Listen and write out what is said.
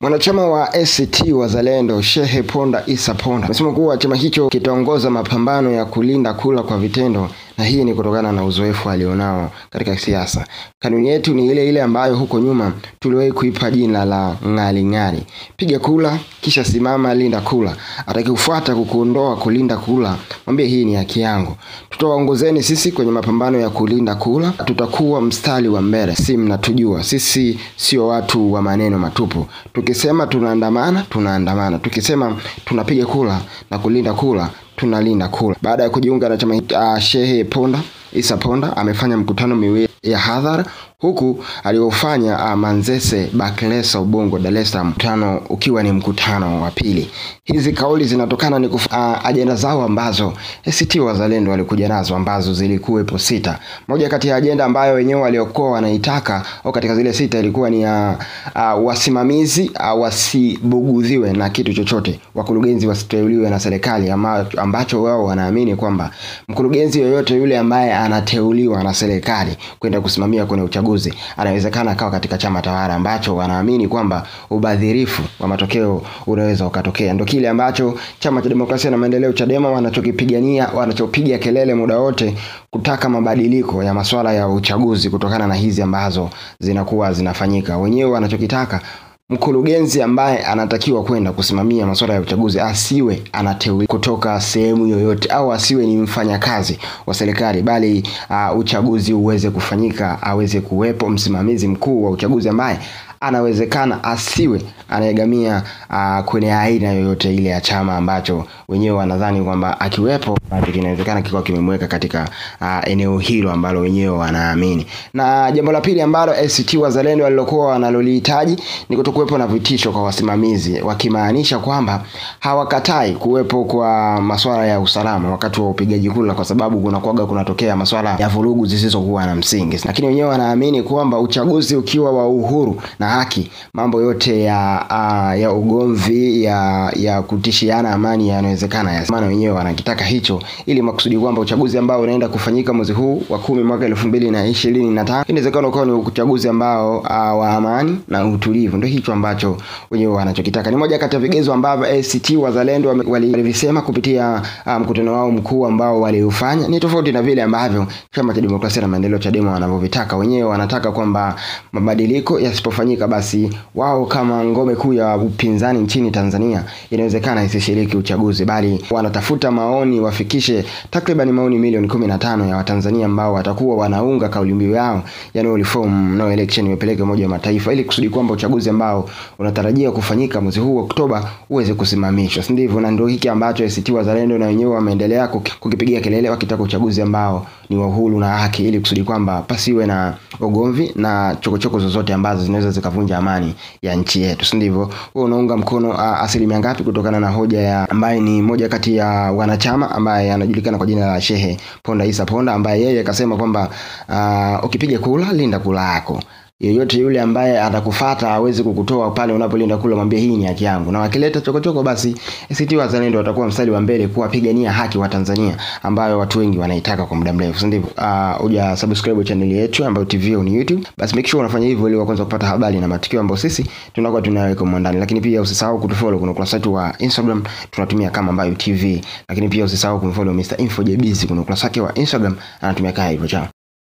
Mwanachama wa ACT Wazalendo Shehe Ponda Issa Ponda amesema kuwa chama hicho kitaongoza mapambano ya kulinda kula kwa vitendo, na hii ni kutokana na uzoefu alionao katika siasa. Kanuni yetu ni ile ile ambayo huko nyuma tuliwahi kuipa jina la ngali ngali. Piga kula kisha simama, linda kula. Atakayefuata kukuondoa kulinda kula, mwambie hii ni haki yangu. Tutawaongozeni sisi kwenye mapambano ya kulinda kula, tutakuwa mstari wa mbele. Si mnatujua sisi sio watu wa maneno matupu. Tukisema tunaandamana, tunaandamana. Tukisema tunapiga kula na kulinda kula, tunalinda kula. Baada ya kujiunga na chama Shehe Ponda Issa Ponda amefanya mkutano miwili ya hadhara, huku aliofanya Manzese Baklesa Ubongo Dar es Salaam, mkutano ukiwa ni mkutano wa pili. Hizi kauli zinatokana ni ajenda zao ambazo ACT Wazalendo walikuja nazo, ambazo zilikuwepo 6. Moja kati ya ajenda ambayo wenyewe waliokuwa wanaitaka au katika zile 6 ilikuwa ni wasimamizi wasibugudhiwe na kitu chochote, wakurugenzi wasiteuliwe na serikali, ambacho wao wanaamini kwamba mkurugenzi yoyote yule ambaye anateuliwa na serikali kwenda kusimamia kwenye uchaguzi anawezekana akawa katika chama tawala, ambacho wanaamini kwamba ubadhirifu wa matokeo unaweza ukatokea. Ndio kile ambacho Chama cha Demokrasia na Maendeleo Chadema wanachokipigania, wanachopiga kelele muda wote, kutaka mabadiliko ya masuala ya uchaguzi kutokana na hizi ambazo zinakuwa zinafanyika. Wenyewe wanachokitaka, mkurugenzi ambaye anatakiwa kwenda kusimamia masuala ya uchaguzi asiwe anateuliwa kutoka sehemu yoyote, au asiwe ni mfanyakazi wa serikali, bali uchaguzi uweze kufanyika, aweze kuwepo msimamizi mkuu wa uchaguzi ambaye anawezekana asiwe anaegamia kwenye aina yoyote ile ya chama ambacho wenyewe wanadhani kwamba akiwepo basi inawezekana kiko kimemweka katika eneo hilo ambalo wenyewe wanaamini. Na jambo la pili ambalo ACT Wazalendo walilokuwa wanalolihitaji ni kutokuwepo na vitisho kwa wasimamizi, wakimaanisha kwamba hawakatai kuwepo kwa masuala ya usalama wakati wa upigaji kura, kwa sababu kunatokea masuala ya vurugu zisizokuwa na msingi. Lakini wenyewe wanaamini kwamba uchaguzi ukiwa wa uhuru na haki, mambo yote ya ugomvi ya kutishiana amani yanawezekana. Maana wenyewe wanakitaka hicho ili makusudi kwamba uchaguzi ambao unaenda kufanyika mwezi huu wa 10 mwaka 2025 inawezekana ukawa ni uchaguzi ambao wa amani na utulivu. Ndio hicho ambacho wenyewe wanachokitaka. Ni moja kati ya vigezo ambavyo ACT Wazalendo walivisema kupitia mkutano wao mkuu ambao waliufanya. Ni tofauti na vile ambavyo Chama cha Demokrasia na Maendeleo Chadema wanavyovitaka. Wenyewe wanataka kwamba mabadiliko yasipofanyika, basi wao kama ngome kuu ya upinzani nchini Tanzania inawezekana isishiriki uchaguzi, bali wanatafuta maoni, wafikishe takriban maoni milioni 15 ya Watanzania ambao watakuwa wanaunga kauli mbiu yao ya no reform no election, imepeleka Umoja wa Mataifa, ili kusudi kwamba uchaguzi ambao unatarajia kufanyika mwezi huu wa Oktoba uweze kusimamishwa. Ndivyo, na ndio hiki ambacho ACT Wazalendo na wenyewe wameendelea kukipigia kelele, wakitaka uchaguzi ambao ni wa uhuru na haki, ili kusudi kwamba pasiwe na ugomvi na chokochoko zozote ambazo zinaweza zikavunja amani ya nchi yetu. Ndivyo. Wewe unaunga mkono asilimia ngapi kutokana na hoja ya ambaye ni moja kati ya wanachama ambaye anajulikana kwa jina la Shehe Ponda Issa Ponda, ambaye yeye akasema kwamba ukipiga kula, linda kula yako. Yeyote yule ambaye atakufuata aweze kukutoa pale unapolinda kula, mwambie hii ni haki yangu. Na wakileta chokochoko, basi ACT Wazalendo watakuwa mstari wa mbele kuwapigania haki wa Tanzania ambayo watu wengi wanaitaka kwa muda mrefu. Ndivyo. Uja subscribe channel yetu ambayo TV ni YouTube, basi make sure unafanya hivyo ili kwanza kupata habari na matukio ambayo sisi tunakuwa tunaweka ndani. Lakini pia usisahau kutufollow kuna ukurasa wetu wa Instagram tunatumia kama ambayo TV. Lakini pia usisahau kumfollow Mr. Info JBZ kuna ukurasa wake wa Instagram anatumia kama hivyo.